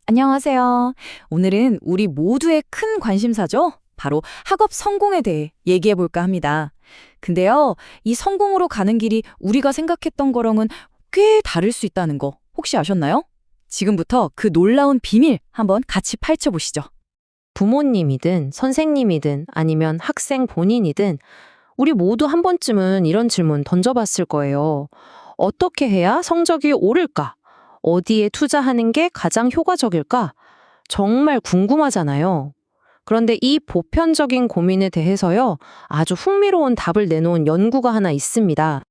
안녕하세요. 오늘은 우리 모두의 큰 관심사죠? 바로 학업 성공에 대해 얘기해 볼까 합니다. 근데요, 이 성공으로 가는 길이 우리가 생각했던 거랑은 꽤 다를 수 있다는 거 혹시 아셨나요? 지금부터 그 놀라운 비밀 한번 같이 파헤쳐 보시죠. 부모님이든 선생님이든 아니면 학생 본인이든 우리 모두 한 번쯤은 이런 질문 던져봤을 거예요. 어떻게 해야 성적이 오를까? 어디에 투자하는 게 가장 효과적일까? 정말 궁금하잖아요. 그런데 이 보편적인 고민에 대해서요, 아주 흥미로운 답을 내놓은 연구가 하나 있습니다.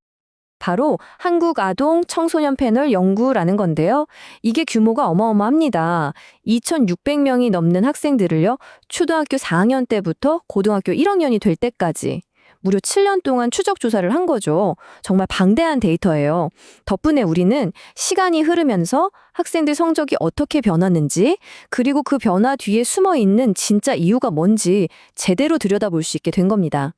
바로 한국 아동 청소년 패널 연구라는 건데요. 이게 규모가 어마어마합니다. 2,600명이 넘는 학생들을요, 초등학교 4학년 때부터 고등학교 1학년이 될 때까지 무려 7년 동안 추적 조사를 한 거죠. 정말 방대한 데이터예요. 덕분에 우리는 시간이 흐르면서 학생들 성적이 어떻게 변하는지, 그리고 그 변화 뒤에 숨어 있는 진짜 이유가 뭔지 제대로 들여다볼 수 있게 된 겁니다.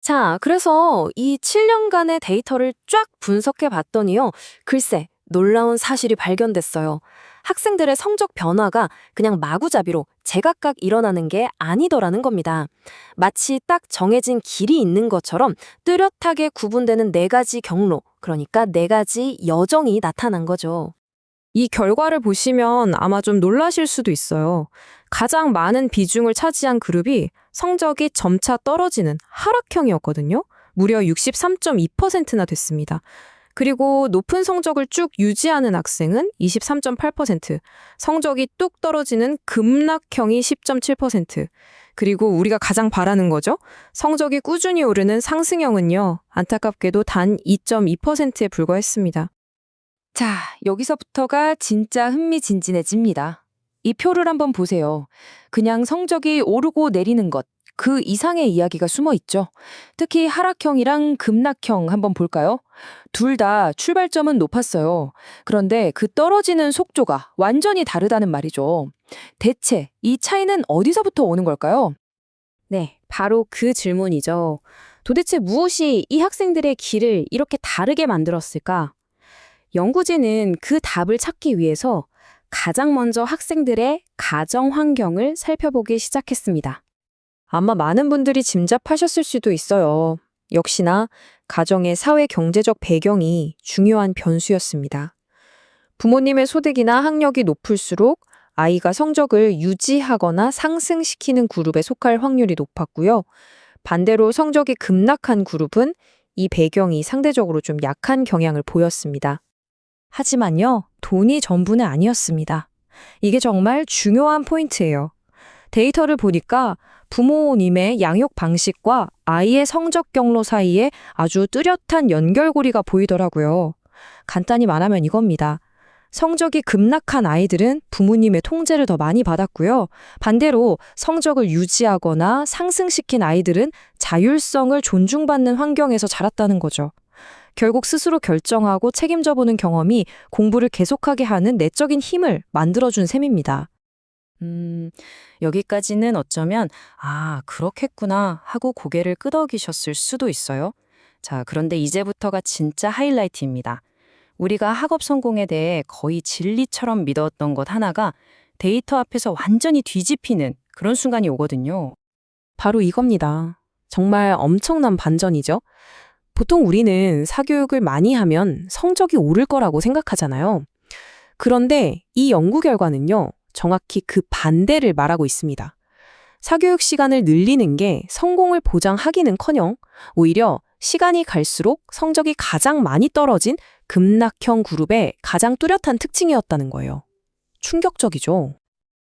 자, 그래서 이 7년간의 데이터를 쫙 분석해 봤더니요. 글쎄, 놀라운 사실이 발견됐어요. 학생들의 성적 변화가 그냥 마구잡이로 제각각 일어나는 게 아니더라는 겁니다. 마치 딱 정해진 길이 있는 것처럼 뚜렷하게 구분되는 네 가지 경로, 그러니까 네 가지 여정이 나타난 거죠. 이 결과를 보시면 아마 좀 놀라실 수도 있어요. 가장 많은 비중을 차지한 그룹이 성적이 점차 떨어지는 하락형이었거든요. 무려 63.2%나 됐습니다. 그리고 높은 성적을 쭉 유지하는 학생은 23.8%, 성적이 뚝 떨어지는 급락형이 10.7%, 그리고 우리가 가장 바라는 거죠. 성적이 꾸준히 오르는 상승형은요, 안타깝게도 단 2.2%에 불과했습니다. 자, 여기서부터가 진짜 흥미진진해집니다. 이 표를 한번 보세요. 그냥 성적이 오르고 내리는 것, 그 이상의 이야기가 숨어 있죠. 특히 하락형이랑 급락형 한번 볼까요? 둘 다 출발점은 높았어요. 그런데 그 떨어지는 속도가 완전히 다르다는 말이죠. 대체 이 차이는 어디서부터 오는 걸까요? 네, 바로 그 질문이죠. 도대체 무엇이 이 학생들의 길을 이렇게 다르게 만들었을까? 연구진은 그 답을 찾기 위해서 가장 먼저 학생들의 가정 환경을 살펴보기 시작했습니다. 아마 많은 분들이 짐작하셨을 수도 있어요. 역시나 가정의 사회 경제적 배경이 중요한 변수였습니다. 부모님의 소득이나 학력이 높을수록 아이가 성적을 유지하거나 상승시키는 그룹에 속할 확률이 높았고요. 반대로 성적이 급락한 그룹은 이 배경이 상대적으로 좀 약한 경향을 보였습니다. 하지만요, 돈이 전부는 아니었습니다. 이게 정말 중요한 포인트예요. 데이터를 보니까 부모님의 양육 방식과 아이의 성적 경로 사이에 아주 뚜렷한 연결고리가 보이더라고요. 간단히 말하면 이겁니다. 성적이 급락한 아이들은 부모님의 통제를 더 많이 받았고요. 반대로 성적을 유지하거나 상승시킨 아이들은 자율성을 존중받는 환경에서 자랐다는 거죠. 결국 스스로 결정하고 책임져 보는 경험이 공부를 계속하게 하는 내적인 힘을 만들어준 셈입니다. 여기까지는 어쩌면, 아, 그렇겠구나 하고 고개를 끄덕이셨을 수도 있어요. 자, 그런데 이제부터가 진짜 하이라이트입니다. 우리가 학업 성공에 대해 거의 진리처럼 믿었던 것 하나가 데이터 앞에서 완전히 뒤집히는 그런 순간이 오거든요. 바로 이겁니다. 정말 엄청난 반전이죠. 보통 우리는 사교육을 많이 하면 성적이 오를 거라고 생각하잖아요. 그런데 이 연구 결과는요, 정확히 그 반대를 말하고 있습니다. 사교육 시간을 늘리는 게 성공을 보장하기는커녕 오히려 시간이 갈수록 성적이 가장 많이 떨어진 급락형 그룹의 가장 뚜렷한 특징이었다는 거예요. 충격적이죠.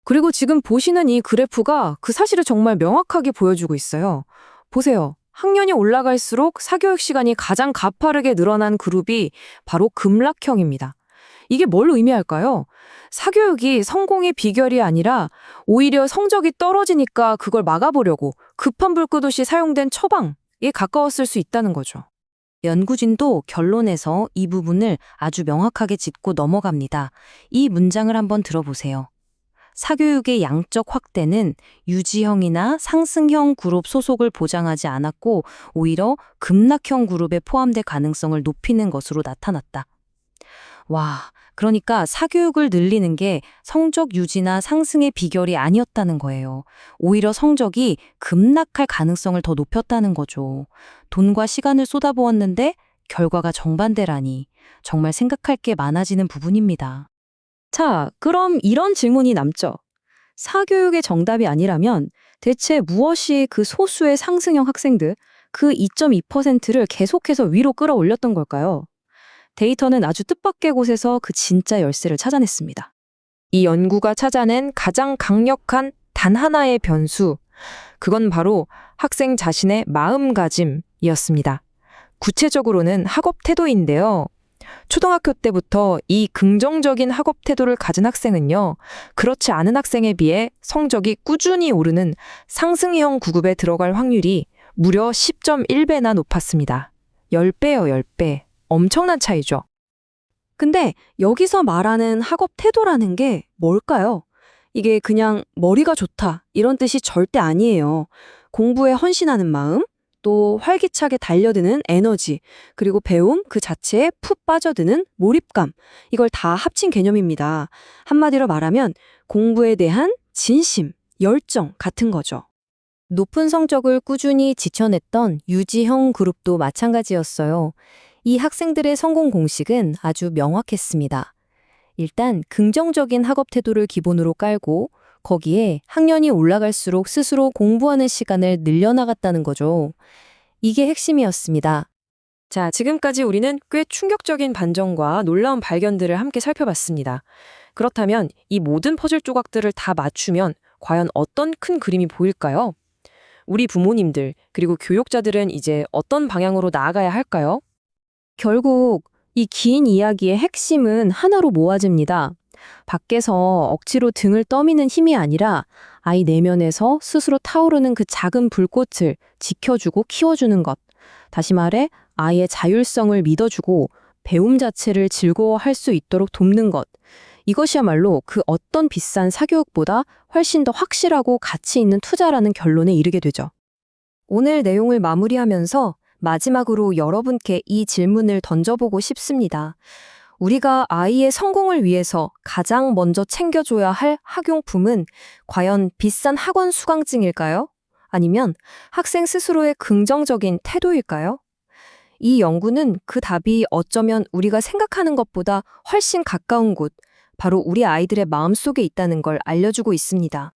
그리고 지금 보시는 이 그래프가 그 사실을 정말 명확하게 보여주고 있어요. 보세요. 학년이 올라갈수록 사교육 시간이 가장 가파르게 늘어난 그룹이 바로 급락형입니다. 이게 뭘 의미할까요? 사교육이 성공의 비결이 아니라 오히려 성적이 떨어지니까 그걸 막아보려고 급한 불 끄듯이 사용된 처방에 가까웠을 수 있다는 거죠. 연구진도 결론에서 이 부분을 아주 명확하게 짚고 넘어갑니다. 이 문장을 한번 들어보세요. 사교육의 양적 확대는 유지형이나 상승형 그룹 소속을 보장하지 않았고 오히려 급락형 그룹에 포함될 가능성을 높이는 것으로 나타났다. 와, 그러니까 사교육을 늘리는 게 성적 유지나 상승의 비결이 아니었다는 거예요. 오히려 성적이 급락할 가능성을 더 높였다는 거죠. 돈과 시간을 쏟아부었는데 결과가 정반대라니 정말 생각할 게 많아지는 부분입니다. 자, 그럼 이런 질문이 남죠. 사교육의 정답이 아니라면 대체 무엇이 그 소수의 상승형 학생들, 그 2.2%를 계속해서 위로 끌어올렸던 걸까요? 데이터는 아주 뜻밖의 곳에서 그 진짜 열쇠를 찾아냈습니다. 이 연구가 찾아낸 가장 강력한 단 하나의 변수, 그건 바로 학생 자신의 마음가짐이었습니다. 구체적으로는 학업 태도인데요. 초등학교 때부터 이 긍정적인 학업 태도를 가진 학생은요, 그렇지 않은 학생에 비해 성적이 꾸준히 오르는 상승형 구급에 들어갈 확률이 무려 10.1배나 높았습니다. 10배요, 10배. 엄청난 차이죠. 근데 여기서 말하는 학업 태도라는 게 뭘까요? 이게 그냥 머리가 좋다 이런 뜻이 절대 아니에요. 공부에 헌신하는 마음, 또 활기차게 달려드는 에너지, 그리고 배움 그 자체에 푹 빠져드는 몰입감, 이걸 다 합친 개념입니다. 한마디로 말하면 공부에 대한 진심, 열정 같은 거죠. 높은 성적을 꾸준히 지켜냈던 유지형 그룹도 마찬가지였어요. 이 학생들의 성공 공식은 아주 명확했습니다. 일단 긍정적인 학업 태도를 기본으로 깔고 거기에 학년이 올라갈수록 스스로 공부하는 시간을 늘려나갔다는 거죠. 이게 핵심이었습니다. 자, 지금까지 우리는 꽤 충격적인 반전과 놀라운 발견들을 함께 살펴봤습니다. 그렇다면 이 모든 퍼즐 조각들을 다 맞추면 과연 어떤 큰 그림이 보일까요? 우리 부모님들, 그리고 교육자들은 이제 어떤 방향으로 나아가야 할까요? 결국 이 긴 이야기의 핵심은 하나로 모아집니다. 밖에서 억지로 등을 떠미는 힘이 아니라 아이 내면에서 스스로 타오르는 그 작은 불꽃을 지켜주고 키워주는 것. 다시 말해 아이의 자율성을 믿어주고 배움 자체를 즐거워할 수 있도록 돕는 것. 이것이야말로 그 어떤 비싼 사교육보다 훨씬 더 확실하고 가치 있는 투자라는 결론에 이르게 되죠. 오늘 내용을 마무리하면서 마지막으로 여러분께 이 질문을 던져보고 싶습니다. 우리가 아이의 성공을 위해서 가장 먼저 챙겨줘야 할 학용품은 과연 비싼 학원 수강증일까요? 아니면 학생 스스로의 긍정적인 태도일까요? 이 연구는 그 답이 어쩌면 우리가 생각하는 것보다 훨씬 가까운 곳, 바로 우리 아이들의 마음속에 있다는 걸 알려주고 있습니다.